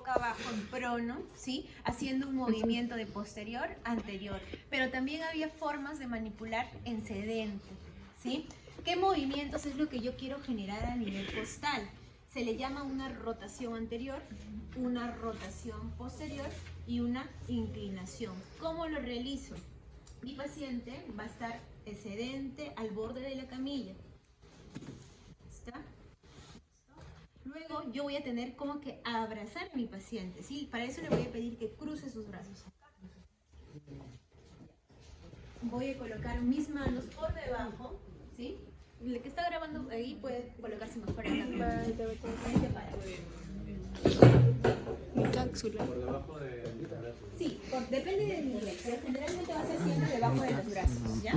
boca abajo en prono, ¿sí? Haciendo un movimiento de posterior, anterior. Pero también había formas de manipular en sedente, ¿sí? ¿Qué movimientos es lo que yo quiero generar a nivel costal? Se le llama una rotación anterior, una rotación posterior y una inclinación. ¿Cómo lo realizo? Mi paciente va a estar sedente al borde de la camilla. ¿Está? Luego yo voy a tener como que abrazar a mi paciente, ¿sí? Para eso le voy a pedir que cruce sus brazos. Voy a colocar mis manos por debajo, ¿sí? El que está grabando ahí puede colocarse mejor acá. Por debajo de los brazos. Sí, depende del nivel, pero generalmente va a ser siempre debajo de los brazos, ¿ya?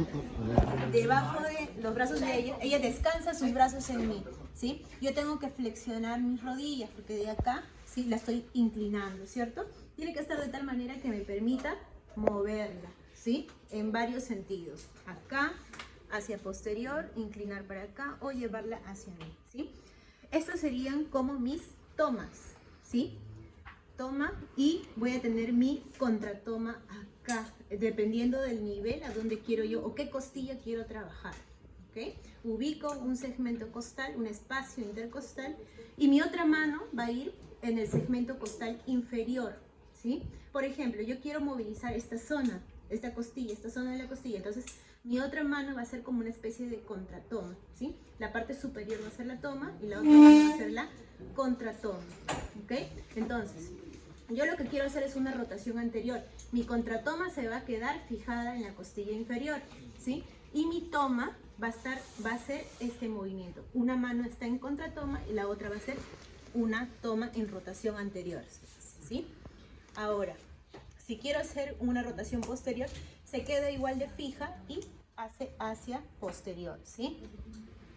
Debajo de los brazos de ella descansa sus brazos en mí, ¿sí? Yo tengo que flexionar mis rodillas, porque de acá, ¿sí? La estoy inclinando, ¿cierto? Tiene que estar de tal manera que me permita moverla, ¿sí? En varios sentidos. Acá, hacia posterior, inclinar para acá o llevarla hacia mí, ¿sí? Estos serían como mis tomas, ¿sí? Toma y voy a tener mi contratoma acá, dependiendo del nivel a donde quiero yo o qué costilla quiero trabajar. ¿Okay? Ubico un segmento costal, un espacio intercostal y mi otra mano va a ir en el segmento costal inferior, ¿sí? Por ejemplo, yo quiero movilizar esta zona, esta costilla, esta zona de la costilla, entonces mi otra mano va a ser como una especie de contratoma, ¿sí? La parte superior va a ser la toma y la otra mano va a ser la contratoma, ¿ok? Entonces, yo lo que quiero hacer es una rotación anterior. Mi contratoma se va a quedar fijada en la costilla inferior, ¿sí? Y mi toma va a ser este movimiento. Una mano está en contratoma y la otra va a ser una toma en rotación anterior, ¿sí? Ahora, si quiero hacer una rotación posterior, se queda igual de fija y hace hacia posterior, ¿sí?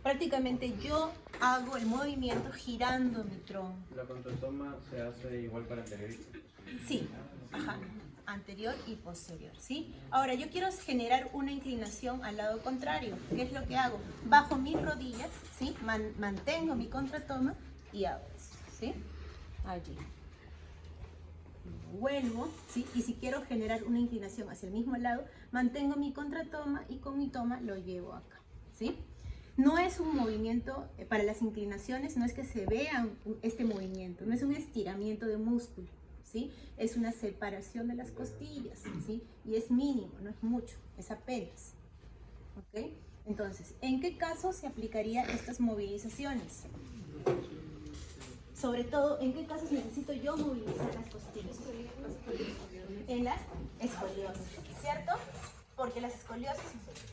Prácticamente yo hago el movimiento girando mi tronco. ¿La contratoma se hace igual para anterior y posterior? Sí, ajá, anterior y posterior, ¿sí? Ahora, yo quiero generar una inclinación al lado contrario. ¿Qué es lo que hago? Bajo mis rodillas, ¿sí? Mantengo mi contratoma y hago esto, ¿sí? Allí. Vuelvo, ¿sí? Y si quiero generar una inclinación hacia el mismo lado, mantengo mi contratoma y con mi toma lo llevo acá, ¿sí? No es un movimiento, para las inclinaciones, no es que se vea este movimiento, no es un estiramiento de músculo, ¿sí? Es una separación de las costillas, ¿sí? Y es mínimo, no es mucho, es apenas, ¿ok? Entonces, ¿en qué caso se aplicaría estas movilizaciones? Sobre todo, ¿en qué casos necesito yo movilizar las costillas? En la escoliosis, ¿cierto? Porque las escoliosis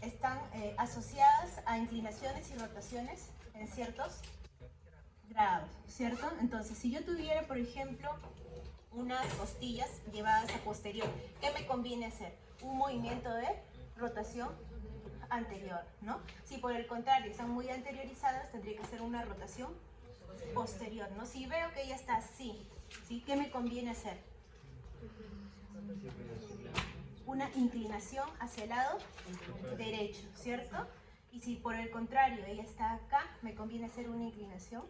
están asociadas a inclinaciones y rotaciones en ciertos grados, ¿cierto? Entonces, si yo tuviera, por ejemplo, unas costillas llevadas a posterior, ¿qué me conviene hacer? Un movimiento de rotación anterior, ¿no? Si por el contrario están muy anteriorizadas, tendría que hacer una rotación posterior, ¿no? Si veo que ella está así, ¿sí? ¿Qué me conviene hacer? Una inclinación hacia el lado derecho, ¿cierto? Y si por el contrario ella está acá, me conviene hacer una inclinación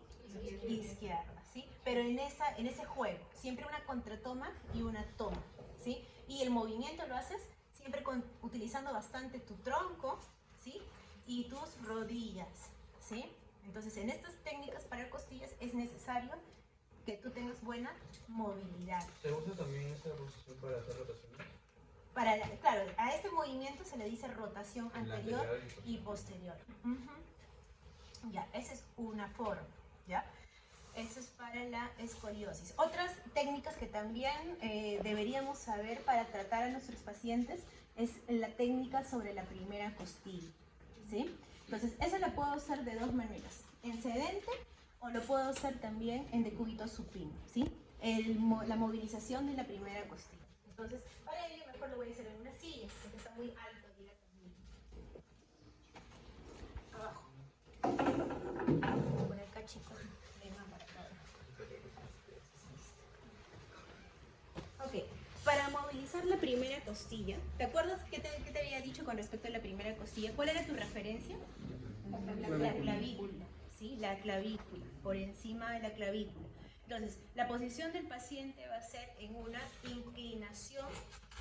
izquierda, ¿sí? Pero en ese juego, siempre una contratoma y una toma, ¿sí? Y el movimiento lo haces siempre utilizando bastante tu tronco, ¿sí? Y tus rodillas, ¿sí? Entonces, en estas técnicas para costillas es necesario que tú tengas buena movilidad. ¿Se usa también esa rotación para hacer rotación? Claro, a este movimiento se le dice rotación anterior y posterior. Ya, esa es una forma, ¿ya? Eso es para la escoliosis. Otras técnicas que también deberíamos saber para tratar a nuestros pacientes es la técnica sobre la primera costilla, ¿sí? Entonces, esa la puedo hacer de dos maneras, en sedente o lo puedo hacer también en decúbito supino, ¿sí? La movilización de la primera costilla. Entonces, para ello mejor lo voy a hacer en una silla, porque está muy alto directamente. Abajo. Por acá, chicos. Ok, para movilizar la primera costilla, ¿te acuerdas qué te había dicho con respecto a la primera costilla? ¿Cuál era tu referencia? La clavícula, ¿sí? La clavícula, por encima de la clavícula. Entonces, la posición del paciente va a ser en una inclinación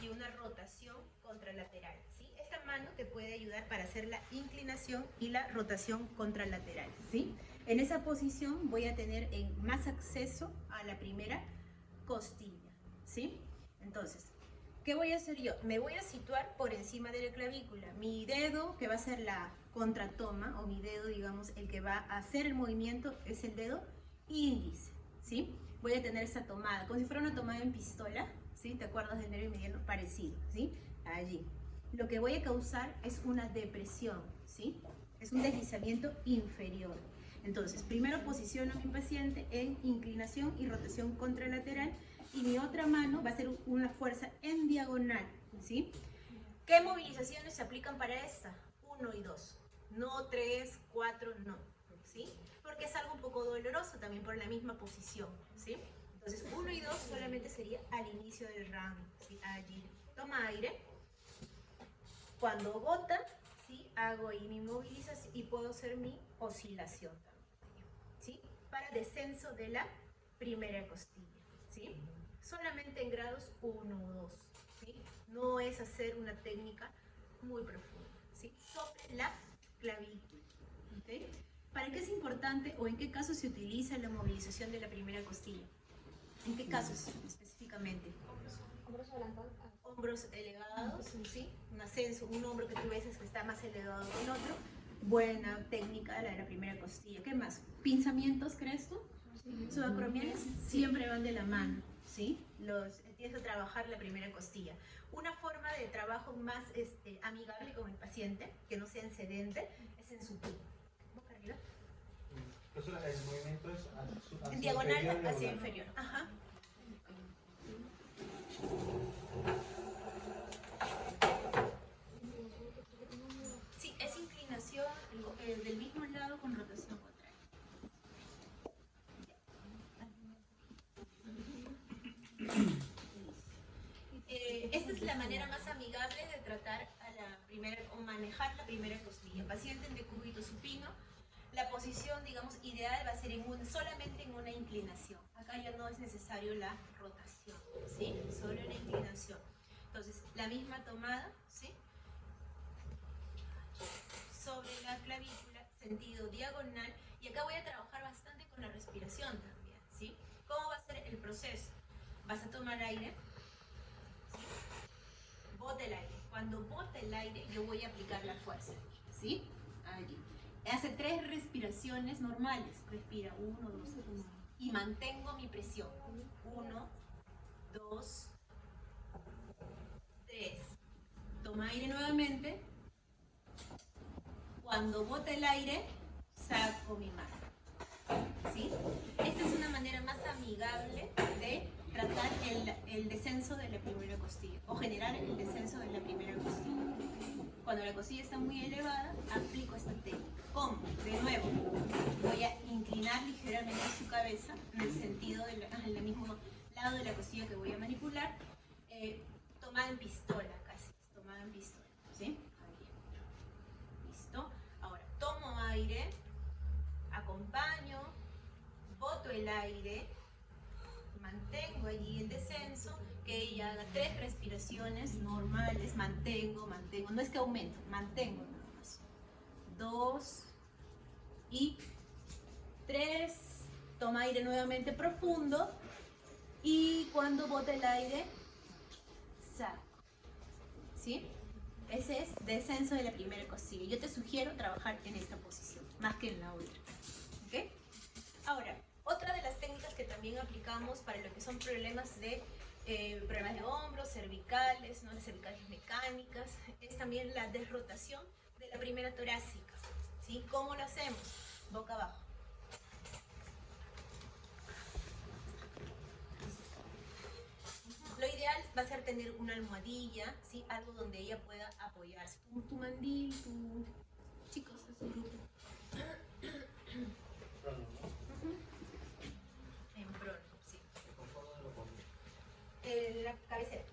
y una rotación contralateral, ¿sí? Esta mano te puede ayudar para hacer la inclinación y la rotación contralateral, ¿sí? En esa posición voy a tener más acceso a la primera costilla, ¿sí? Entonces, ¿qué voy a hacer yo? Me voy a situar por encima de la clavícula. Mi dedo, que va a ser la contratoma, o mi dedo, digamos, el que va a hacer el movimiento, es el dedo índice, ¿sí? Voy a tener esa tomada, como si fuera una tomada en pistola, ¿sí? ¿Te acuerdas del nervio mediano? Parecido, ¿sí? Allí. Lo que voy a causar es una depresión, ¿sí? Es un deslizamiento inferior. Entonces, primero posiciono a mi paciente en inclinación y rotación contralateral, y mi otra mano va a ser una fuerza en diagonal, ¿sí? ¿Qué movilizaciones se aplican para esta? 1 y 2, no 3, 4, no, ¿sí? Porque es algo un poco doloroso también por la misma posición, ¿sí? Entonces 1 y 2 solamente sería al inicio del round, ¿sí? Allí toma aire, cuando bota, ¿sí? Hago ahí mi movilización y puedo hacer mi oscilación también, ¿sí? Para descenso de la primera costilla, ¿sí? Solamente en grados 1 o 2, ¿sí? No es hacer una técnica muy profunda, ¿sí? Sobre la clavícula, ¿okay? ¿Para qué es importante o en qué casos se utiliza la movilización de la primera costilla? ¿En qué casos específicamente? Hombros adelantados. Hombros elevados, ¿sí? Un ascenso, un hombro que tú ves que está más elevado que el otro. Buena técnica la de la primera costilla. ¿Qué más? ¿Pinzamientos, crees tú? Subacromiales siempre van de la mano, ¿sí? Tienes que trabajar la primera costilla. Una forma de trabajo más amigable con el paciente, que no sea excedente, es en supino. Boca arriba. Entonces el movimiento es hacia En diagonal inferior, hacia inferior. Ajá. Sí, es inclinación del mismo lado con rotación contraria. Esta es la manera más amigable de tratar a la primera o manejar la primera costilla. Paciente en decúbito supino, la posición, digamos, ideal va a ser solamente en una inclinación. Acá ya no es necesario la rotación, ¿sí? Solo una inclinación. Entonces, la misma tomada, ¿sí? Sobre la clavícula, sentido diagonal, y acá voy a trabajar bastante con la respiración también, ¿sí? ¿Cómo va a ser el proceso? Vas a tomar aire, ¿sí? Bota el aire. Cuando bote el aire, yo voy a aplicar la fuerza, ¿sí? Allí. Hace 3 respiraciones normales. Respira 1, 2, 3 y mantengo mi presión. 1, 2, 3. Toma aire nuevamente. Cuando bote el aire, saco mi mano, ¿sí? Esta es una manera más amigable de tratar el descenso de la primera costilla, o generar el descenso de la primera costilla. Cuando la costilla está muy elevada, aplico esta técnica. ¿Cómo? De nuevo, voy a inclinar ligeramente su cabeza en el sentido en el mismo lado de la costilla que voy a manipular, tomada en pistola casi, tomada en pistola, ¿sí? Ahí. ¿Listo? Ahora, tomo aire, acompaño, boto el aire, mantengo allí el descenso, que ella haga 3 respiraciones normales, mantengo, no es que aumento, mantengo nada más. 2 y 3, toma aire nuevamente profundo, y cuando bote el aire, saco, ¿sí? Ese es descenso de la primera costilla. Yo te sugiero trabajar en esta posición, más que en la otra, ¿ok? Ahora, otra de las técnicas que también aplicamos para lo que son problemas de hombros, cervicales, ¿no? Las cervicales mecánicas, es también la desrotación de la primera torácica, ¿sí? ¿Cómo lo hacemos? Boca abajo. Lo ideal va a ser tener una almohadilla, ¿sí? Algo donde ella pueda apoyarse. Tu mandil, chicos, es un grupo. En prono, sí. La cabecera.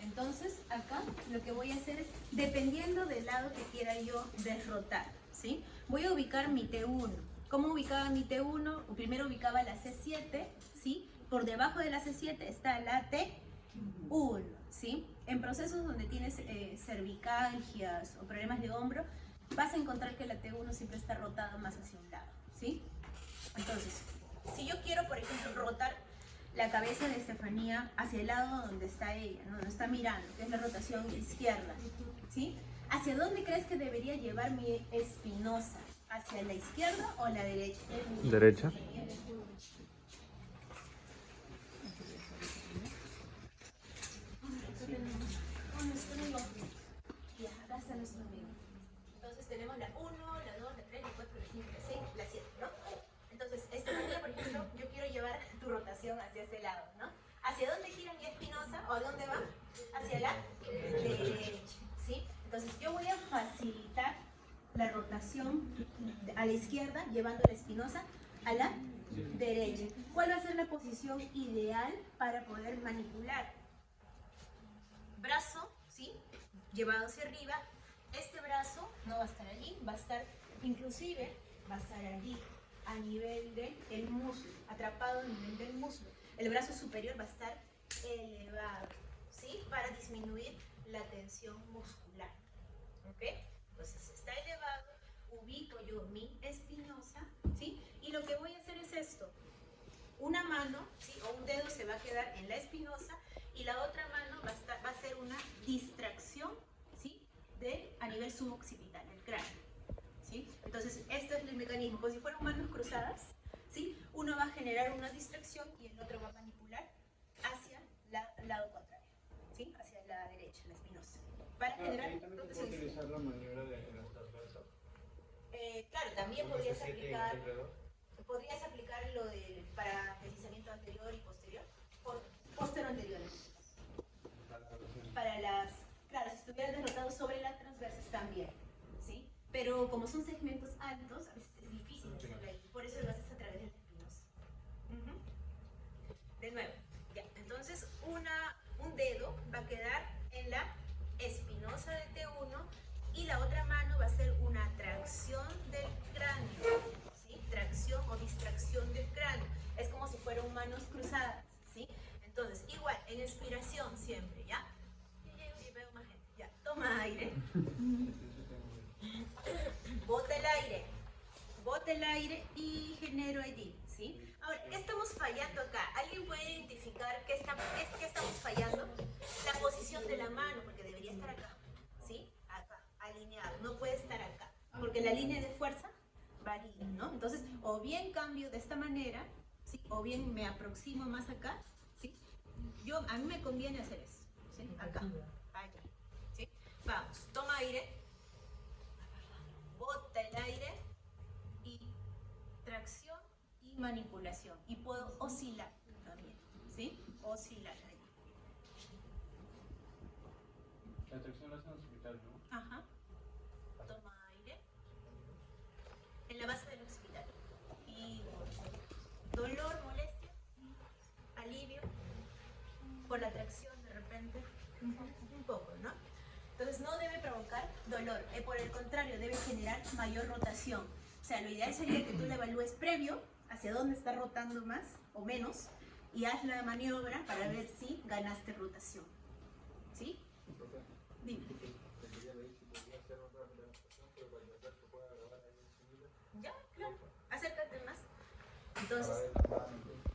Entonces, acá lo que voy a hacer es, dependiendo del lado que quiera yo derrotar, ¿sí? voy a ubicar mi T1. ¿Cómo ubicaba mi T1? Primero ubicaba la C7, ¿sí? Por debajo de la C7 está la T1, ¿sí? En procesos donde tienes cervicalgias o problemas de hombro, vas a encontrar que la T1 siempre está rotada más hacia un lado, ¿sí? Entonces, si yo quiero, por ejemplo, rotar la cabeza de Estefanía hacia el lado donde está ella, ¿no? Donde está mirando, que es la rotación izquierda, ¿sí? ¿Hacia dónde crees que debería llevar mi espinosa? ¿Hacia la izquierda o la derecha? Derecha. Ya, acá está nuestro amigo. Entonces tenemos la 1, la 2, la 3, la 4, la 5, la 6, la 7, ¿no? Entonces, Estefanía, por ejemplo, yo quiero llevar tu rotación hacia ese lado, ¿no? ¿Hacia dónde gira mi espinosa o a dónde va? Hacia la derecha, ¿sí? Entonces, yo voy a facilitar la rotación a la izquierda, llevando la espinosa a la derecha. ¿Cuál va a ser la posición ideal para poder manipular? Brazo, ¿sí? Llevado hacia arriba. Este brazo no va a estar allí, va a estar, inclusive, va a estar allí, a nivel del muslo, atrapado a nivel del muslo. El brazo superior va a estar elevado, ¿sí? Para disminuir la tensión muscular, ¿ok? Entonces está elevado, ubico yo mi espinosa, ¿sí? Y lo que voy a hacer es esto. Una mano, ¿sí? O un dedo se va a quedar en la espinosa y la otra mano va a ser una distracción, ¿sí? A nivel suboccipital, del cráneo, ¿sí? Entonces, este es el mecanismo, como si fueran manos cruzadas, ¿sí? Uno va a generar una distracción y el otro va a manipular hacia el lado contrario, ¿sí? Hacia la derecha, la espinosa. Para generar ¿Y también se puede utilizar la maniobra de los transversos? Claro, también podrías aplicar lo para deslizamiento anterior y posterior, posterior anterior. Para claro, si estuvieran derrotados sobre las transversas también, ¿sí? Pero como son segmentos altos, a veces es difícil hacerlo ahí, por eso lo haces a través del espinosa. De nuevo, ya, entonces un dedo va a quedar en la espinosa de T1 y la otra mano va a ser una tracción del cráneo, ¿sí? Tracción o distracción del cráneo. Es como si fueran manos cruzadas, ¿sí? Entonces, igual, en expiración siempre, ¿ya? Y veo más gente, ya. Toma aire. Bota el aire y genero allí, ¿sí? Ahora, ¿qué estamos fallando acá? ¿Alguien puede identificar qué estamos fallando? La posición de la mano, porque debería estar acá, ¿sí? Acá, alineado, no puede estar acá, porque la línea de fuerza varía, ¿no? Entonces, o bien cambio de esta manera, ¿sí? O bien me aproximo más acá, ¿sí? A mí me conviene hacer eso, ¿sí? Acá, allá, ¿sí? Vamos, toma aire, bota el aire y tracción y manipulación. Y puedo oscilar también, ¿sí? Oscilar ahí. La tracción la hacen occipital, ¿no? Ajá. Toma aire. En la base del occipital. Y dolor, molestia, alivio, por la tracción de repente, un poco, ¿no? Entonces no debe provocar dolor, por el contrario, debe generar mayor rotación. O sea, lo ideal sería que tú le evalúes previo hacia dónde está rotando más o menos y haz la maniobra para ver si ganaste rotación. ¿Sí? Dime. Ya, claro. Acércate más. Entonces,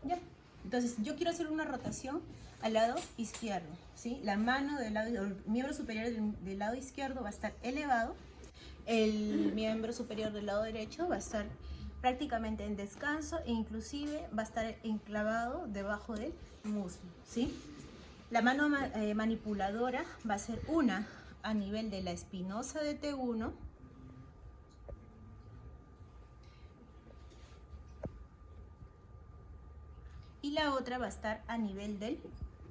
ya. Entonces, yo quiero hacer una rotación al lado izquierdo, ¿sí? La mano el miembro superior del lado izquierdo va a estar elevado, el miembro superior del lado derecho va a estar prácticamente en descanso e inclusive va a estar enclavado debajo del muslo, ¿sí? La mano manipuladora va a ser una a nivel de la espinosa de T1, y la otra va a estar a nivel del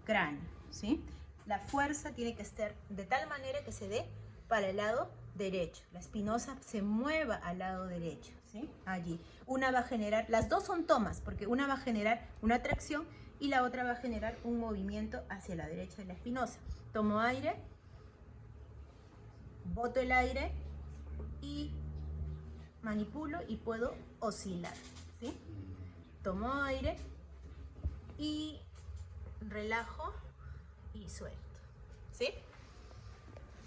cráneo, ¿sí? La fuerza tiene que estar de tal manera que se dé para el lado derecho. La espinosa se mueva al lado derecho, ¿sí? Allí. Una va a generar, las dos son tomas, porque una va a generar una tracción y la otra va a generar un movimiento hacia la derecha de la espinosa. Tomo aire, boto el aire y manipulo y puedo oscilar, ¿sí? Tomo aire y relajo y suelto, ¿sí?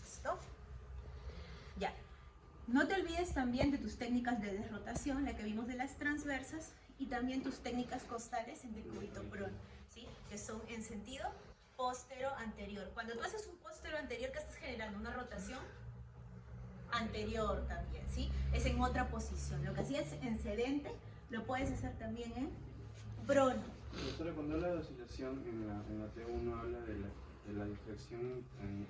¿Listo? Ya. No te olvides también de tus técnicas de desrotación, la que vimos de las transversas, y también tus técnicas costales en decúbito prono, ¿sí? Que son en sentido postero-anterior. Cuando tú haces un postero-anterior, ¿qué estás generando? Una rotación anterior también, ¿sí? Es en otra posición. Lo que hacías en sedente, lo puedes hacer también en prono. Doctora, cuando habla de oscilación en la T1 habla de la distracción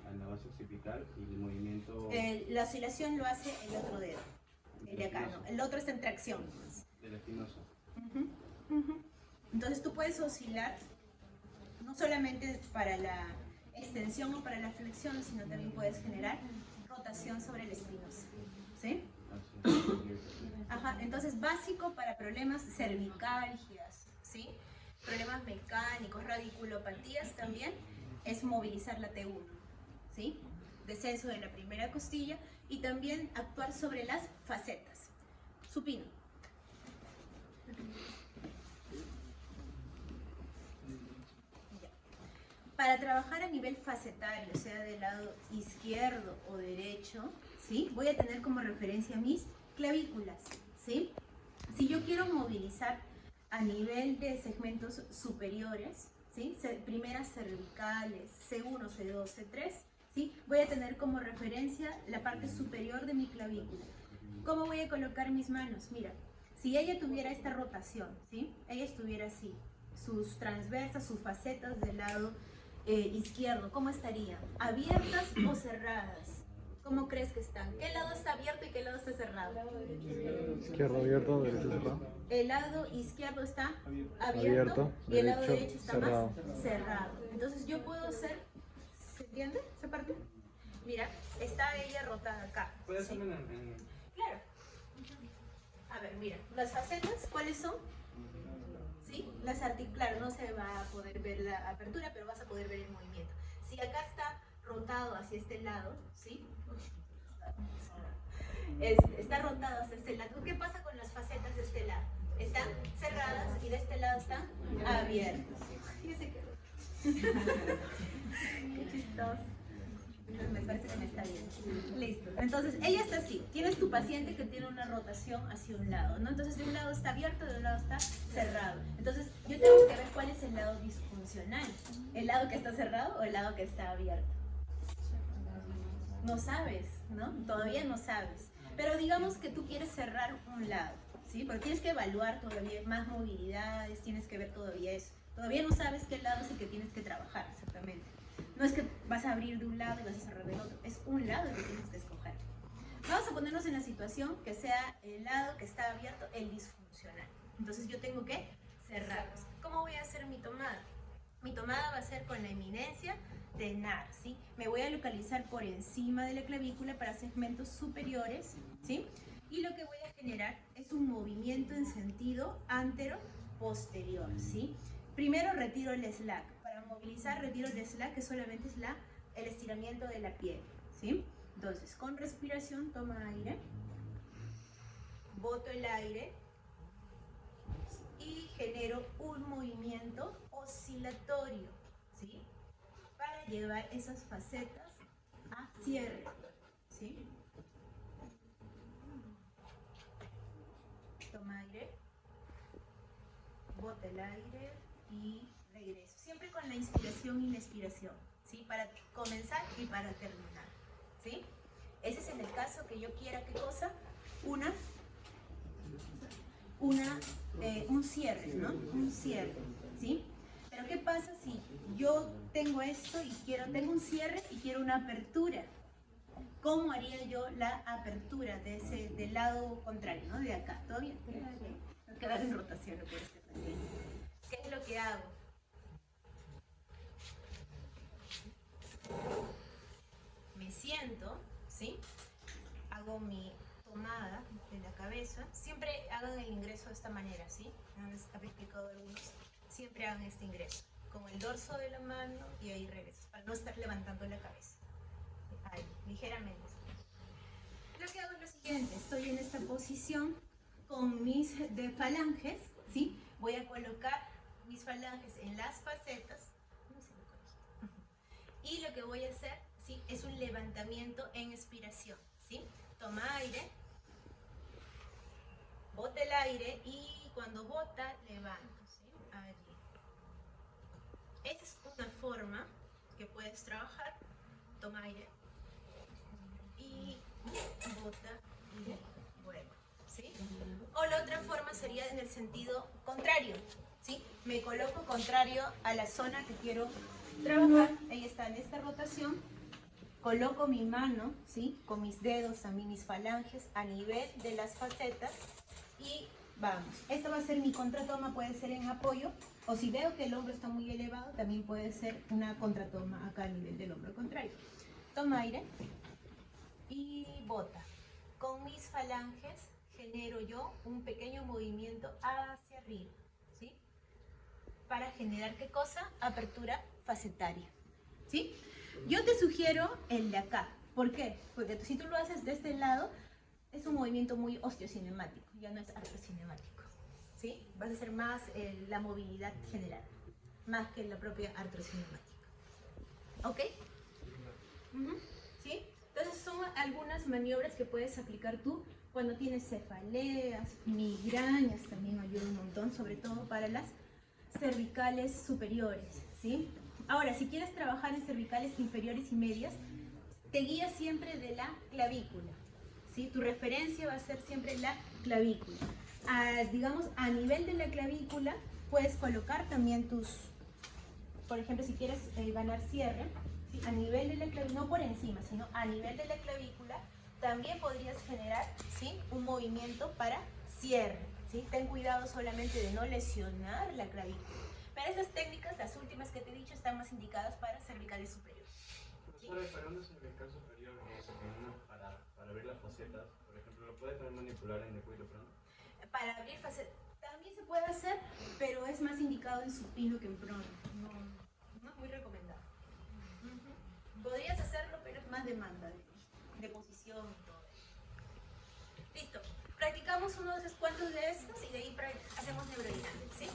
a la base occipital y el movimiento La oscilación lo hace el otro dedo, el de acá, ¿no? El otro está en tracción. del espinoso. Entonces tú puedes oscilar no solamente para la extensión o para la flexión, sino también puedes generar rotación sobre el espinoso, ¿sí? Ajá, entonces básico para problemas cervicalgias, ¿sí? Problemas mecánicos, radiculopatías también, es movilizar la T1, ¿sí? Descenso de la primera costilla y también actuar sobre las facetas. Supino. Ya. Para trabajar a nivel facetario, sea del lado izquierdo o derecho, ¿sí? Voy a tener como referencia mis clavículas, ¿sí? Si yo quiero movilizar a nivel de segmentos superiores, ¿sí? Primeras cervicales, C1, C2, C3, ¿sí? Voy a tener como referencia la parte superior de mi clavícula. ¿Cómo voy a colocar mis manos? Mira, si ella tuviera esta rotación, ¿sí? Ella estuviera así, sus transversas, sus facetas del lado izquierdo, ¿cómo estarían? ¿Abiertas o cerradas? ¿Cómo crees que están? ¿Qué lado está abierto y qué lado está cerrado? Izquierdo abierto, derecho cerrado. El lado izquierdo está abierto y el lado derecho está cerrado. más cerrado. Entonces yo puedo hacer, ¿se entiende esa parte? Mira, está ella rotada acá. ¿Puedes ¿sí? hacerlo en Claro. A ver, mira, las facetas, ¿cuáles son? ¿Sí? Claro, no se va a poder ver la apertura, pero vas a poder ver el movimiento. Si acá está rotado hacia este lado, ¿sí? Está rotado hacia este lado. ¿Qué pasa con las facetas de este lado? Están cerradas y de este lado están abiertas. Fíjense qué chistoso. Me parece que me está bien. Listo. Entonces, ella está así. Tienes tu paciente que tiene una rotación hacia un lado, ¿no? Entonces, de un lado está abierto, de un lado está cerrado. Entonces, yo tengo que ver cuál es el lado disfuncional. ¿El lado que está cerrado o el lado que está abierto? No sabes, ¿no? Todavía no sabes. Pero digamos que tú quieres cerrar un lado, ¿sí? Pero tienes que evaluar todavía más movilidades, tienes que ver todavía eso. Todavía no sabes qué lado es el que tienes que trabajar exactamente. No es que vas a abrir de un lado y vas a cerrar del otro, es un lado el que tienes que escoger. Vamos a ponernos en la situación que sea el lado que está abierto, el disfuncional. Entonces yo tengo que cerrarlos. ¿Cómo voy a hacer mi tomada? Mi tomada va a ser con la eminencia de NAR, ¿sí? Me voy a localizar por encima de la clavícula para segmentos superiores, ¿sí? Y lo que voy a generar es un movimiento en sentido antero-posterior, ¿sí? Primero retiro el slack. Para movilizar retiro el slack, que solamente es el estiramiento de la piel, ¿sí? Entonces, con respiración, toma aire, boto el aire y genero un movimiento oscilatorio, ¿sí? Para llevar esas facetas a cierre, ¿sí? Toma aire, bota el aire y regreso. Siempre con la inspiración y la expiración, ¿sí? Para comenzar y para terminar, ¿sí? Ese es en el caso que yo quiera, ¿qué cosa? Un cierre, ¿no? Un cierre, ¿sí? Pero ¿qué pasa si yo tengo esto y tengo un cierre y quiero una apertura? ¿Cómo haría yo la apertura del lado contrario, ¿no? De acá, ¿todo bien? No quedar en rotación por este paciente. ¿Qué es lo que hago? Me siento, ¿sí? Hago mi tomada de la cabeza. Siempre hagan el ingreso de esta manera, ¿sí? Había explicado algunos. Siempre hagan este ingreso, con el dorso de la mano y ahí regresas, para no estar levantando la cabeza. Ahí, ligeramente. Lo que hago es lo siguiente, estoy en esta posición con mis falanges, ¿sí? Voy a colocar mis falanges en las facetas. Y lo que voy a hacer, ¿sí? Es un levantamiento en expiración, ¿sí? Toma aire, bota el aire y cuando bota, levanto, ¿sí? Allí. Esa es una forma que puedes trabajar. Toma aire y bota y vuelve, ¿sí? O la otra forma sería en el sentido contrario, ¿sí? Me coloco contrario a la zona que quiero trabajar. Ahí está, en esta rotación. Coloco mi mano, ¿sí? Con mis dedos, también mis falanges, a nivel de las facetas y vamos. Esta va a ser mi contratoma, puede ser en apoyo, o si veo que el hombro está muy elevado, también puede ser una contratoma acá a nivel del hombro contrario. Toma aire y bota. Con mis falanges genero yo un pequeño movimiento hacia arriba, ¿sí? Para generar, ¿qué cosa? Apertura facetaria, ¿sí? Yo te sugiero el de acá. ¿Por qué? Porque si tú lo haces de este lado, es un movimiento muy osteocinemático, ya no es artrocinemático, ¿sí? Vas a hacer más la movilidad general, más que la propia artrocinemática. ¿Ok? ¿Sí? Entonces son algunas maniobras que puedes aplicar tú cuando tienes cefaleas, migrañas, también ayuda un montón, sobre todo para las cervicales superiores, ¿sí? Ahora, si quieres trabajar en cervicales inferiores y medias, te guías siempre de la clavícula, ¿sí? Tu referencia va a ser siempre la clavícula. Digamos, a nivel de la clavícula, puedes colocar también tus, por ejemplo, si quieres ganar cierre, ¿sí? A nivel de la clavícula, no por encima, sino a nivel de la clavícula, también podrías generar, ¿sí? Un movimiento para cierre, ¿sí? Ten cuidado solamente de no lesionar la clavícula. Pero esas técnicas, las últimas que te he dicho, están más indicadas para cervicales superiores. Profesora, para una cervical superior, para abrir las facetas, por ejemplo, ¿lo puede también manipular en el cuello plano? Para abrir facetas, también se puede hacer, pero es más indicado en supino que en prono. No es muy recomendado. Podrías hacerlo, pero es más demanda de posición y todo eso. Listo. Practicamos unos cuantos de estos y de ahí hacemos neurodinámica, ¿sí?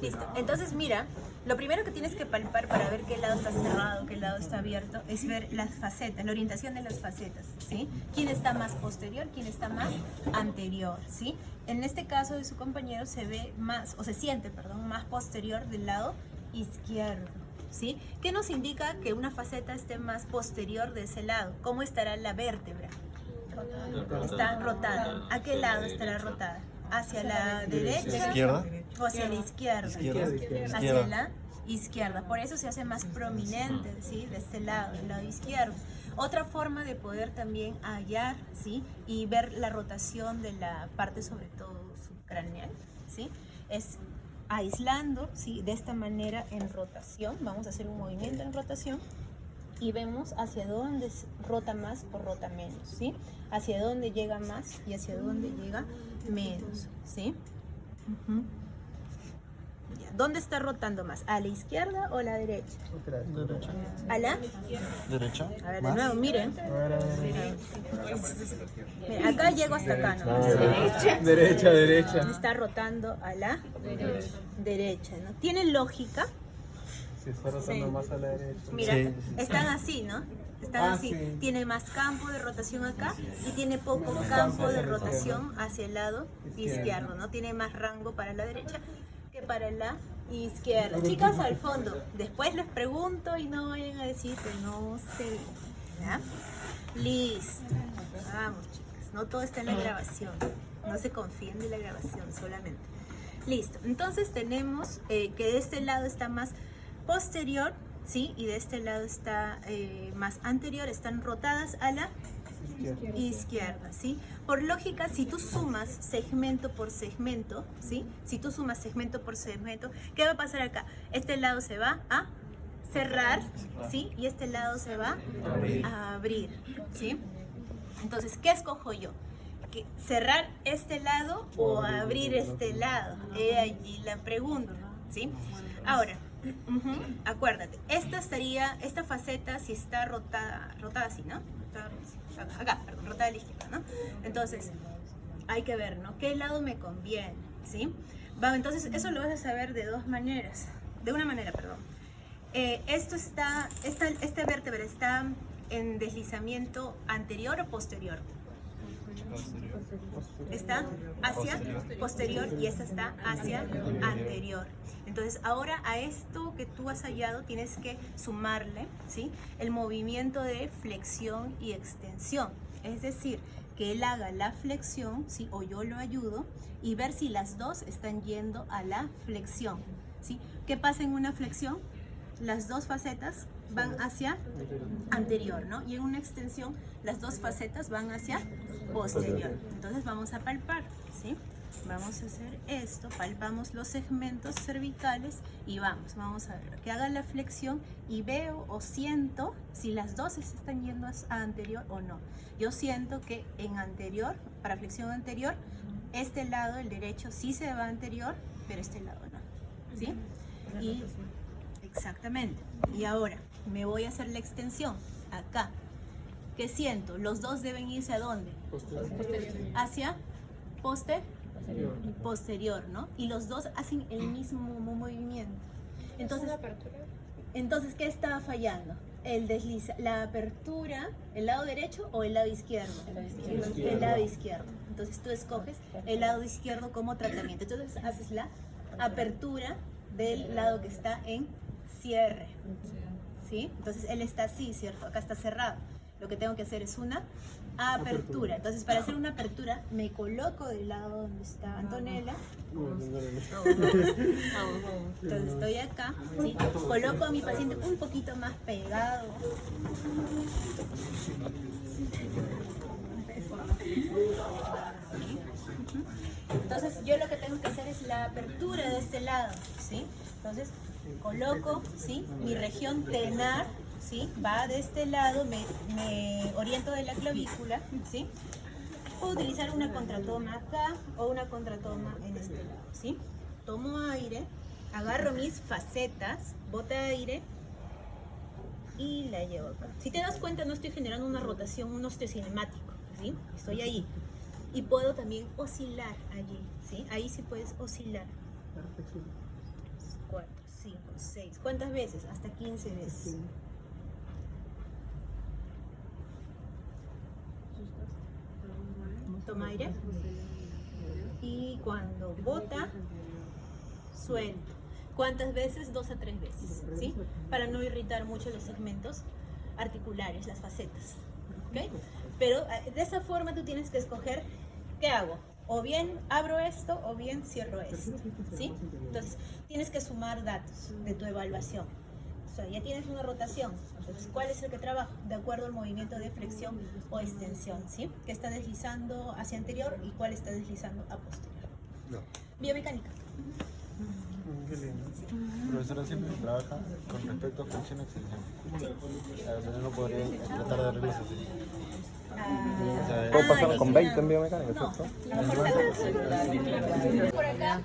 Listo. Entonces, mira, lo primero que tienes que palpar para ver qué lado está cerrado, qué lado está abierto, es ver las facetas, la orientación de las facetas, ¿sí? ¿Quién está más posterior, quién está más anterior, ¿sí? En este caso de su compañero se ve más, o se siente, perdón, más posterior del lado izquierdo, ¿sí? ¿Qué nos indica que una faceta esté más posterior de ese lado? ¿Cómo estará la vértebra? Está rotada. ¿A qué lado estará rotada? ¿Hacia la derecha? ¿Izquierda? ¿O hacia la izquierda? Izquierda. Hacia la izquierda. Por eso se hace más prominente, ¿sí? De este lado, del lado izquierdo. Otra forma de poder también hallar, ¿sí? Y ver la rotación de la parte, sobre todo subcraneal, ¿sí? Es aislando, ¿sí? De esta manera en rotación. Vamos a hacer un movimiento en rotación. Y vemos hacia dónde rota más o rota menos, ¿sí? Hacia dónde llega más y hacia dónde llega menos, ¿sí? Ya. ¿Dónde está rotando más? ¿A la izquierda o a la derecha? Derecha. ¿A la? Derecha. A ver, de nuevo, miren. Miren, acá llego hasta acá, ¿no? Derecha. Está rotando a la derecha, ¿no? ¿Tiene lógica? Si está rotando más a la derecha. Mira, Sí. están así, ¿no? Están así. Sí. Tiene más campo de rotación acá y tiene poco campo de rotación hacia el lado izquierdo, ¿no? Tiene más rango para la derecha que para la izquierda. Chicas, al fondo, después les pregunto y no vayan a decir que no sé. ¿Ya? Listo. Vamos, chicas. No todo está en la grabación. No se confíen de la grabación solamente. Listo. Entonces tenemos que de este lado está más posterior, ¿sí? Y de este lado está más anterior, están rotadas a la izquierda, ¿sí? Por lógica, si tú sumas segmento por segmento, ¿sí? Si tú sumas segmento por segmento, ¿qué va a pasar acá? Este lado se va a cerrar, ¿sí? Y este lado se va a abrir, ¿sí? Entonces, ¿qué escojo yo? ¿Cerrar este lado o abrir este lado? Allí la pregunta, ¿sí? Ahora, Ujú. Acuérdate, esta faceta si está rotada así, ¿no? Acá, perdón, rotada a la izquierda, ¿no? Entonces, hay que ver, ¿no? ¿Qué lado me conviene? ¿Sí? Entonces, eso lo vas a saber de dos maneras. De una manera, perdón. Esta vértebra está en deslizamiento anterior o posterior. Está hacia posterior y esta está hacia anterior. Entonces ahora a esto que tú has hallado tienes que sumarle, ¿sí?, el movimiento de flexión y extensión. Es decir, que él haga la flexión, ¿sí?, o yo lo ayudo, y ver si las dos están yendo a la flexión, ¿sí? ¿Qué pasa en una flexión? Las dos facetas van hacia anterior, ¿no? Y en una extensión las dos facetas van hacia posterior. Entonces vamos a palpar, ¿sí? Vamos a hacer esto, palpamos los segmentos cervicales y vamos a ver, que haga la flexión y veo o siento si las dos se están yendo a anterior o no. Yo siento que en anterior, para flexión anterior, este lado, el derecho, sí se va anterior, pero este lado no, ¿sí? Y exactamente. Y ahora me voy a hacer la extensión acá. ¿Qué siento? Los dos deben irse ¿a dónde? Hacia posterior, ¿no? Y los dos hacen el mismo movimiento. Entonces, ¿qué estaba fallando? La apertura, ¿el lado derecho o el lado izquierdo? El lado izquierdo. Entonces tú escoges el lado izquierdo como tratamiento. Entonces haces la apertura del lado que está en cierre, ¿sí? Entonces él está así, ¿cierto? Acá está cerrado. Lo que tengo que hacer es una apertura. Entonces, para hacer una apertura, me coloco del lado donde está Antonella. Entonces estoy acá, ¿sí? Coloco a mi paciente un poquito más pegado. Entonces yo lo que tengo que hacer es la apertura de este lado, ¿sí? Entonces coloco, ¿sí?, mi región tenar, ¿sí?, va de este lado, me oriento de la clavícula, ¿sí? Puedo utilizar una contratoma acá o una contratoma en este lado, ¿sí? Tomo aire, agarro mis facetas, bota aire y la llevo acá. Si te das cuenta, no estoy generando una rotación, un osteocinemático, ¿sí? Estoy ahí. Y puedo también oscilar allí, ¿sí? Ahí sí puedes oscilar. 4, 5, 6. ¿Cuántas veces? Hasta 15 veces. Toma aire. Y cuando bota, suelto. ¿Cuántas veces? 2 a 3 veces, ¿sí? Para no irritar mucho los segmentos articulares, las facetas, ¿ok? Pero de esa forma tú tienes que escoger qué hago. O bien abro esto o bien cierro esto, ¿sí? Entonces tienes que sumar datos de tu evaluación. O sea, ya tienes una rotación. Entonces, ¿cuál es el que trabaja? De acuerdo al movimiento de flexión o extensión, ¿sí? ¿Qué está deslizando hacia anterior y cuál está deslizando a posterior? No. Biomecánica. Qué lindo. Profesora siempre trabaja con respecto a flexión y extensión. Sí. A veces uno podría tratar de arreglar así. ¿Puedo pasar con 20 en biomecánica, cierto? Por acá.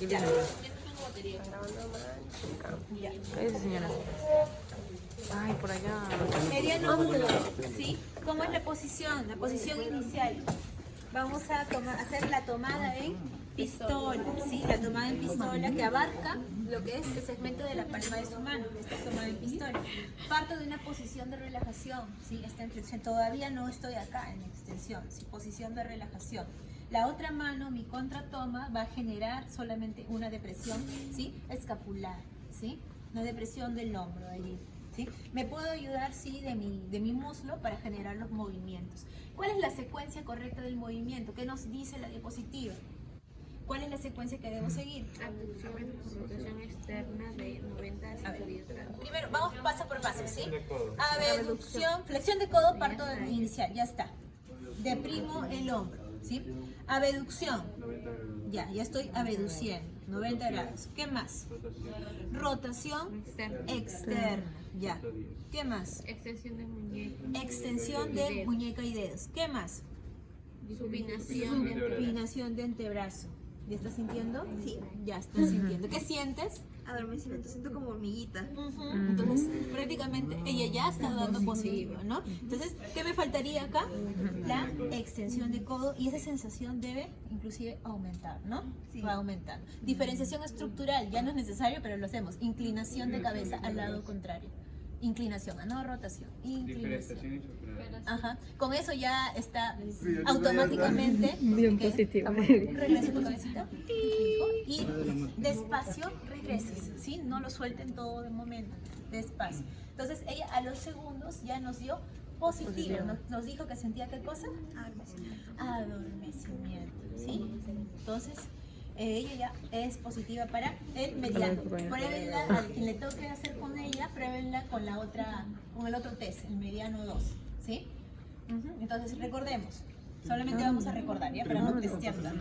Ya. Esa señora. Ay, por allá. Mediano 1, ¿sí? ¿Cómo es la posición? La posición inicial. Vamos a hacer la tomada en pistola, ¿sí? La tomada en pistola que abarca lo que es el segmento de la palma de su mano. Esta tomada en pistola. Parto de una posición de relajación, ¿sí? Esta en flexión. Todavía no estoy acá en extensión, ¿sí? Posición de relajación. La otra mano, mi contratoma, va a generar solamente una depresión, ¿sí?, escapular, ¿sí? Una depresión del hombro allí, ¿sí? Me puedo ayudar, sí, de mi muslo para generar los movimientos. ¿Cuál es la secuencia correcta del movimiento? ¿Qué nos dice la diapositiva? ¿Cuál es la secuencia que debo seguir? Abducción, rotación externa de 90 a 110 grados. Primero, vamos paso por paso, ¿sí? Abducción, flexión de codo, parto inicial, ya está. Deprimo el hombro, ¿sí? Abducción, ya estoy abduciendo, 90 grados. ¿Qué más? Rotación externa, ya. ¿Qué más? Extensión de muñeca. Extensión de muñeca y dedos. ¿Qué más? Supinación. Supinación de antebrazo. ¿Ya estás sintiendo? Sí, ya estás sintiendo. ¿Qué sientes? adormecimiento, siento como hormiguita. Entonces, prácticamente ella ya está dando positivo, ¿no? Entonces, ¿qué me faltaría acá? La extensión de codo, y esa sensación debe inclusive aumentar, ¿no? Va aumentando. Diferenciación estructural, ya no es necesario, pero lo hacemos. Inclinación de cabeza al lado contrario. Inclinación, no rotación. Inclinación. Ajá. Con eso ya está automáticamente. Bien positivo. Regresa tu cabecita. Y despacio regreses, ¿sí? No lo suelten todo de momento. Despacio. Entonces ella a los segundos ya nos dio positivo. Nos dijo que sentía qué cosa? Adormecimiento. ¿Sí? Entonces ella ya es positiva para el mediano. Pruébenla, a quien le toque hacer con ella, pruébenla con la otra, con el otro test, el mediano 2, ¿sí? Entonces recordemos, solamente vamos a recordar, ¿ya? Para no testearla.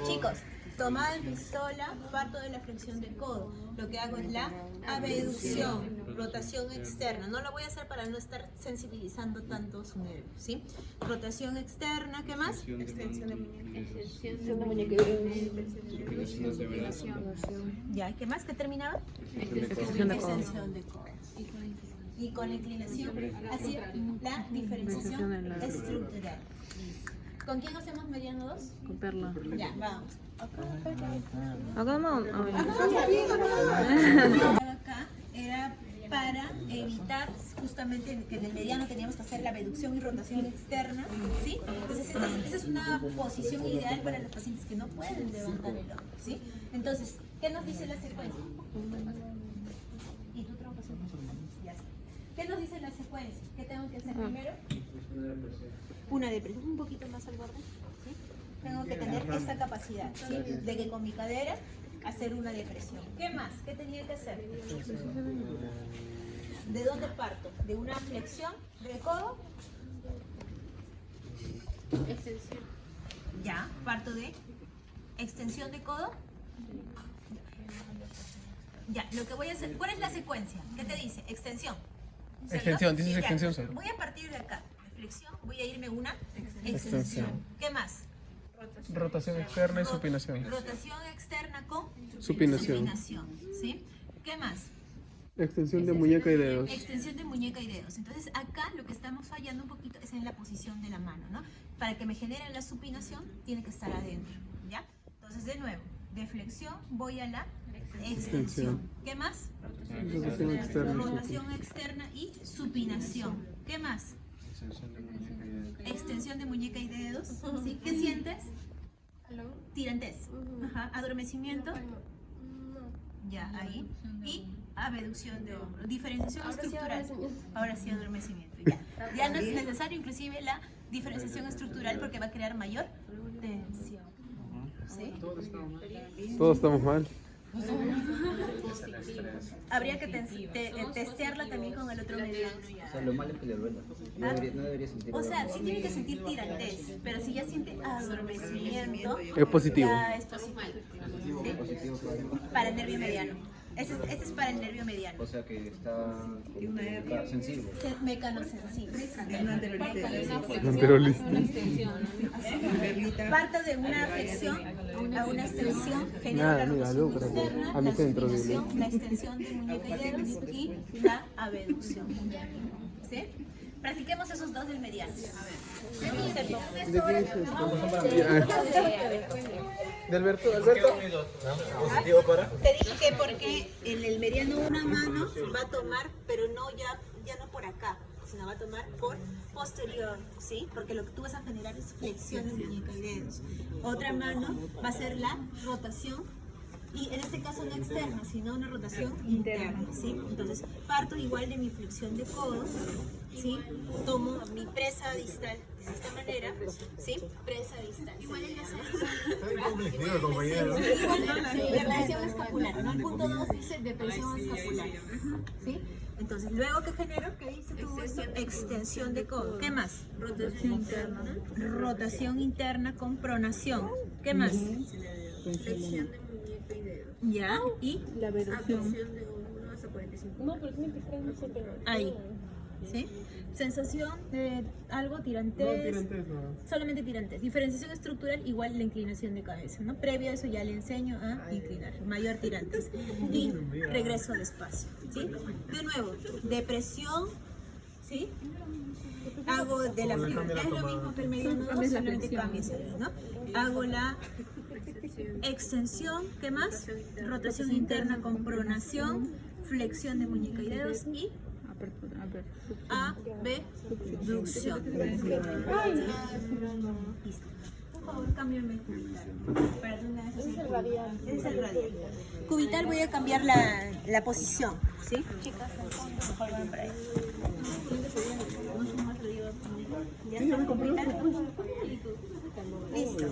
Chicos, tomada en pistola, parto de la flexión del codo. Lo que hago es la abducción, rotación externa. No lo voy a hacer para no estar sensibilizando tanto su nervio, ¿sí? Rotación externa, ¿qué más? Extensión de muñeca. Extensión de muñeca y Ya, ¿qué más? ¿Qué terminaba? extensión de codo. Extensión de codo. Y con la inclinación hacia la diferenciación estructural. ¿Con quién hacemos mediano 2? Con perla. Ya, vamos. Acá no. Acá era para evitar justamente que en el mediano teníamos que hacer la abducción y rotación externa, ¿sí? Entonces esta es una posición ideal para los pacientes que no pueden levantar el hombro, ¿sí? Entonces, ¿qué nos dice la secuencia? ¿Y tu tronco? Ya está. ¿Qué nos dice la secuencia? ¿Qué tengo que hacer primero? Una depresión, un poquito más al borde, ¿sí? Tengo que tener esta capacidad, ¿sí? De que con mi cadera hacer una depresión. ¿Qué más? ¿Qué tenía que hacer? ¿De dónde parto? ¿De una flexión del codo? Extensión. Ya, parto de extensión de codo. Ya, lo que voy a hacer, ¿cuál es la secuencia? ¿Qué te dice? Extensión. ¿Cierto? Extensión, dices Ya, extensión solo. voy a partir de acá, de flexión, voy a irme una extensión. ¿Qué más? Rotación externa y supinación. Rotación externa con Supinación. ¿sí? ¿Qué más? Extensión de muñeca y dedos. Extensión de muñeca y dedos. Entonces acá lo que estamos fallando un poquito es en la posición de la mano, ¿no? Para que me genere la supinación tiene que estar adentro, ¿ya? Entonces de nuevo, de flexión voy a la extensión. ¿Qué más? Rotación externa. Rotación externa y supinación. ¿Qué más? Extensión de muñeca y dedos. ¿Sí? ¿Qué sientes? Tirantez. Ajá. Adormecimiento. Ya, ahí. Y abducción de hombro. Diferenciación estructural. Ahora sí, adormecimiento. Ya no es necesario inclusive la diferenciación estructural porque va a crear mayor tensión. ¿Sí? Todos estamos mal. Habría que testearla también con el otro mediano. O sea, lo malo es que le duela. No debería sentir. O sea, sí tiene que sentir tirantez, pero si ya siente adormecimiento, Es positivo. ya es positivo. ¿Sí? Para el nervio mediano. Este es para el nervio mediano. O sea, que está sensible. Mecanosensible. Anterolista. Parto de una flexión a una extensión, genero la rotación externa, a mí la se entró supinación, la extensión de muñeca y dedos y la abducción. ¿Sí? Practiquemos esos dos del mediano. De Alberto. ¿Positivo para? Te dije porque en el mediano una mano va a tomar, pero no ya no por acá, sino va a tomar por posterior, ¿sí? Porque lo que tú vas a generar es flexión de muñeca y dedos. Otra mano va a ser la rotación, y en este caso no externa, sino una rotación interna, ¿sí? Entonces parto igual de mi flexión de codos, ¿sí? Tomo mi presa distal de esta manera, ¿sí? Presa distal. Igual el depresión escapular, ¿no? El punto 2 dice depresión escapular, ¿sí? Entonces, luego que genero, ¿qué dice tu extensión de codo? ¿Qué más? Rotación interna. Rotación interna con pronación. ¿Qué más? Flexión de muñeca y dedo. Ya, y La abducción. Abducción de 1 hasta 45. No, pero tiene que estar en ese pelo. ahí. ¿sí? Sensación de algo tirantez. No, tirantes no. Solamente tirantes. Diferenciación estructural igual la inclinación de cabeza, ¿no? Previo a eso ya le enseño a inclinar, mayor tirantes. Y regreso despacio, ¿sí? De nuevo, depresión, ¿sí? Hago de la primera, es lo mismo que el medio nudo, solamente cambias ahí, ¿no? Hago la extensión, ¿qué más? Rotación interna con pronación, flexión de muñeca y dedos y abducción. Listo. Por favor, cámbiame. Ese es el radial. Ese es el radial. Cubital voy a cambiar la posición, ¿sí? Chicas, mejor van para ahí. ¿Ya está el cubital? Listo.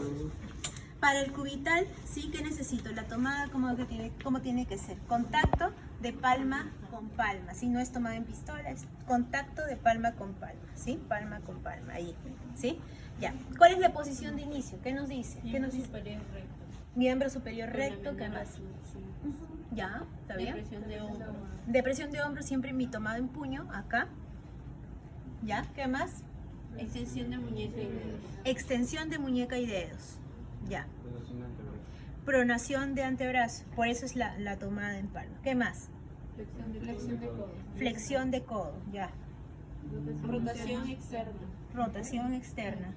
Para el cubital, sí que necesito la tomada como tiene que ser. Contacto de palma con palma. Si no es tomada en pistola, es contacto de palma con palma. ¿Sí? Palma con palma. Ahí. ¿Sí? Ya. ¿Cuál es la posición de inicio? ¿Qué nos dice? Miembro superior recto. Miembro superior recto. ¿Qué más? Ya. ¿Está bien? Depresión de hombro. Depresión de hombro, siempre mi tomada en puño. Acá. ¿Ya? ¿Qué más? Extensión de muñeca y dedos. Extensión de muñeca y dedos. Ya. Pronación de antebrazo. Por eso es la tomada en palma. ¿Qué más? Flexión de codo. Flexión de codo. Ya. Rotación externa. Rotación externa.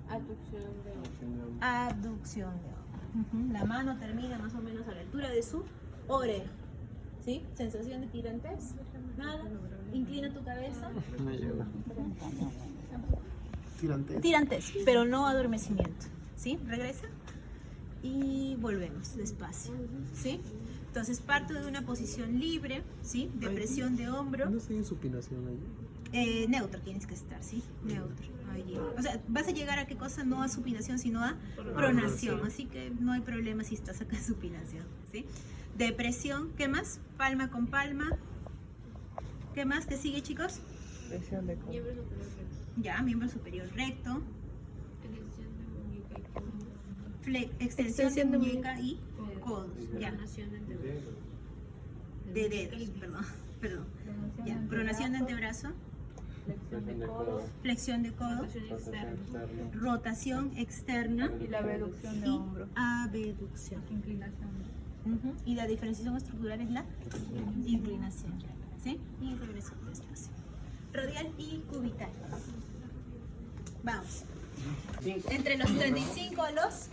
Abducción de hombro. Abducción de hombro. La mano termina más o menos a la altura de su oreja. ¿Sí? Sensación de tirantes. Nada. Inclina tu cabeza. No llega. Tirantes. Tirantes, pero no adormecimiento. ¿Sí? Regresa. Y volvemos despacio. ¿Sí? Entonces parto de una posición libre, ¿sí? Depresión de hombro. ¿No estoy en supinación ahí? Neutro tienes que estar, ¿sí? Neutro. Ahí. O sea, vas a llegar a qué cosa, no a supinación, sino a pronación. Así que no hay problema si estás acá en supinación, ¿sí? Depresión, ¿qué más? Palma con palma. ¿Qué más? ¿Qué sigue, chicos? Miembro superior recto. Ya, miembro superior recto. Extensión de muñeca y codo. Extensión de muñeca y codos. Ya. Pronación de antebrazo. De dedos, perdón. Ya. Pronación de antebrazo. Flexión de codo. Rotación externa. Rotación externa. Y la abducción de Y hombro. abducción. Inclinación. Y la diferenciación estructural es la inclinación. ¿Sí? Y regreso despacio. Radial y cubital. Vamos. Entre los 35 a los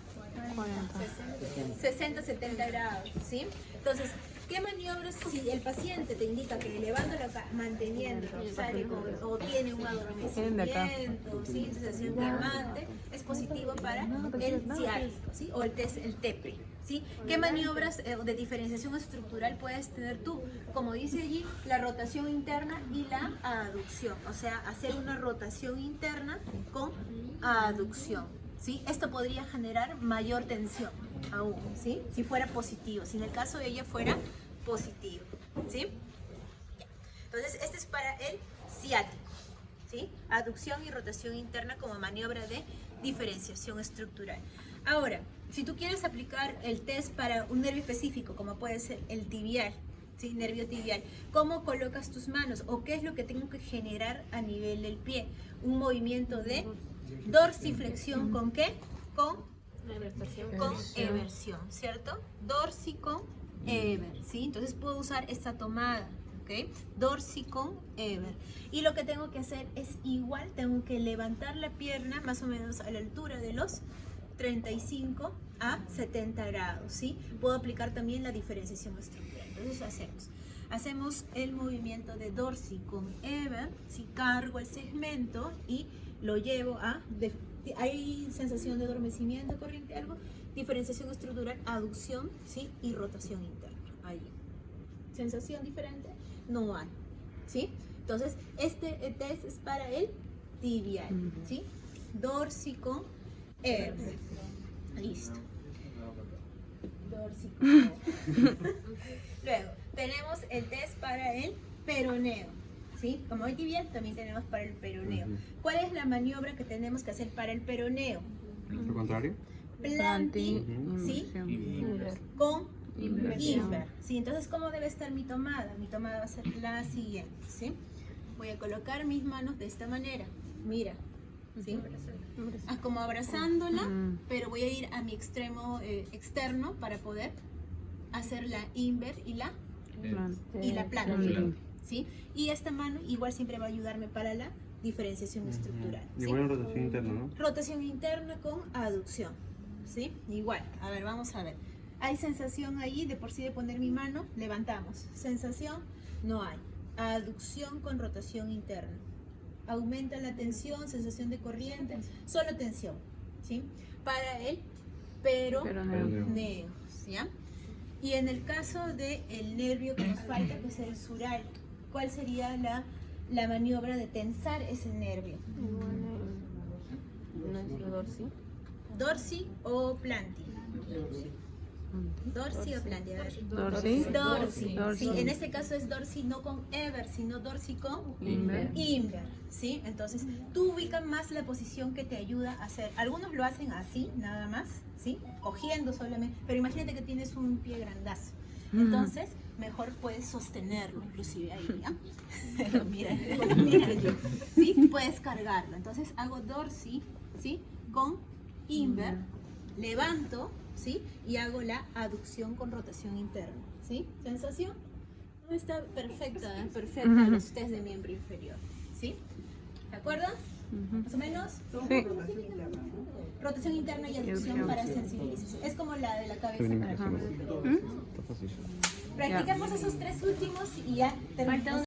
60-70 grados, ¿sí? Entonces, ¿qué maniobras si el paciente te indica que elevando la manteniendo, sale o tiene un adormecimiento, ¿sí? Sensación quemante, es positivo para el ciático, ¿sí? O el TEPRI, ¿sí? ¿Qué maniobras de diferenciación estructural puedes tener tú? Como dice allí, la rotación interna y la aducción, o sea, hacer una rotación interna con aducción. ¿Sí? Esto podría generar mayor tensión aún, ¿sí? Si fuera positivo, si en el caso de ella fuera positivo, ¿sí? Entonces, este es para el ciático, ¿sí? Aducción y rotación interna como maniobra de diferenciación estructural. Ahora, si tú quieres aplicar el test para un nervio específico, como puede ser el tibial, ¿sí? Nervio tibial, ¿cómo colocas tus manos? ¿O qué es lo que tengo que generar a nivel del pie? Un movimiento de dorsiflexión, ¿con qué? Con eversión, ¿cierto? Dorsi con ever, ¿sí? Entonces puedo usar esta tomada, ¿ok? Dorsi con ever. Y lo que tengo que hacer es igual, tengo que levantar la pierna más o menos a la altura de los 35 a 70 grados, ¿sí? Puedo aplicar también la diferenciación estructural. Entonces hacemos el movimiento de dorsi con ever, ¿sí? Cargo el segmento y lo llevo a, hay sensación de adormecimiento corriente, algo, diferenciación estructural, aducción, ¿sí? Y rotación interna, ahí. ¿Sensación diferente? No hay, ¿sí? Entonces, este test es para el tibial, ¿sí? Dorsi con ever. Listo. Dorsi con ever. Luego, tenemos el test para el peroneo. ¿Sí? Como hay tibial, también tenemos para el peroneo. ¿Cuál es la maniobra que tenemos que hacer para el peroneo? ¿Lo contrario? Planting, ¿sí? Con inver. ¿Sí? Entonces, ¿cómo debe estar mi tomada? Mi tomada va a ser la siguiente, ¿sí? voy a colocar mis manos de esta manera. Mira, ¿sí? Como abrazándola, pero voy a ir a mi extremo externo para poder hacer la invert y la planta. ¿Sí? Y esta mano igual siempre va a ayudarme para la diferenciación estructural. ¿Sí? Igual en rotación interna, ¿no? Rotación interna con aducción. ¿Sí? Igual. A ver, vamos a ver. ¿Hay sensación ahí de por sí de poner mi mano? Levantamos. ¿Sensación? No hay. Aducción con rotación interna. Aumenta la tensión, sensación de corriente, solo tensión, ¿sí? Para el peroneo, ¿ya? Y en el caso del nervio que nos falta, que es el sural, ¿cuál sería la maniobra de tensar ese nervio? ¿Dorsi o planti? Dorsi o planti, a ver. Dorsi. Sí, en este caso es dorsi no con ever, sino dorsi con inver. ¿Sí? Entonces, tú ubicas más la posición que te ayuda a hacer. Algunos lo hacen así, nada más, ¿sí? Cogiendo solamente, pero imagínate que tienes un pie grandazo. Entonces, mejor puedes sostenerlo, inclusive ahí, ¿ya? mira, ¿sí? Puedes cargarlo. Entonces, hago dorsi, ¿sí? Con inver, levanto, ¿sí? Y hago la aducción con rotación interna, ¿sí? ¿Sensación? No está perfecta los test de miembro inferior, ¿sí? ¿De acuerdo? ¿Más o menos? Sí. Rotación interna y aducción para sensibilización. Es como la de la cabeza para el miembro inferior. Practicamos esos tres últimos y ya terminamos.